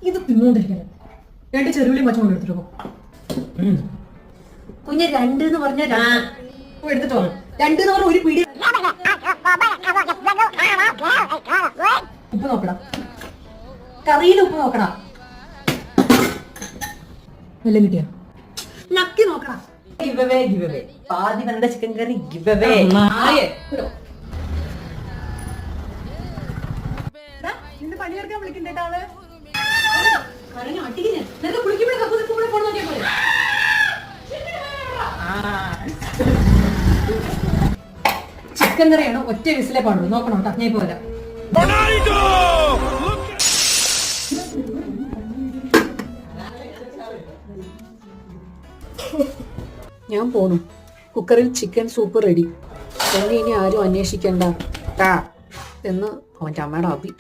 ഇത് തിന്നോണ്ടിരിക്കുന്നത്. 2 ചെറുള്ളി പച്ചമുളക് എടുത്തിട്ടോ. കുഞ്ഞ് 2 എന്ന് പറഞ്ഞ എടുത്തിട്ടോ. 2 എന്ന് പറഞ്ഞ ഒരു പിടി. ഉപ്പ് നോക്കടാ, കറിയിൽ ഉപ്പ് നോക്കടാ. എല്ലാം കിട്ടിയ നക്കി നോക്കടാ. പാതി വെന്ത ചിക്കൻ കറി ഗിവ് അവേ. നിന്റെ പണിയെടുക്കാൻ വിളിക്കണ്ടേട്ടാ ആള്. നിനക്ക് കുളിക്കുമ്പോഴേ കക്കൂസിൽ പോകണം നോക്കിയാ പോലെ. ചിക്കൻ കറിയാണോ? ഒറ്റ വിസിലേ പാടുള്ളൂ. നോക്കണം കേട്ടോ, ഞാൻ പോലെ. ഞാൻ പോണു. കുക്കറിൽ ചിക്കൻ സൂപ്പ് റെഡി. എന്നെ ഇനി ആരും അന്വേഷിക്കണ്ട എന്ന് അവൻ്റെ അമ്മയുടെ അഭി.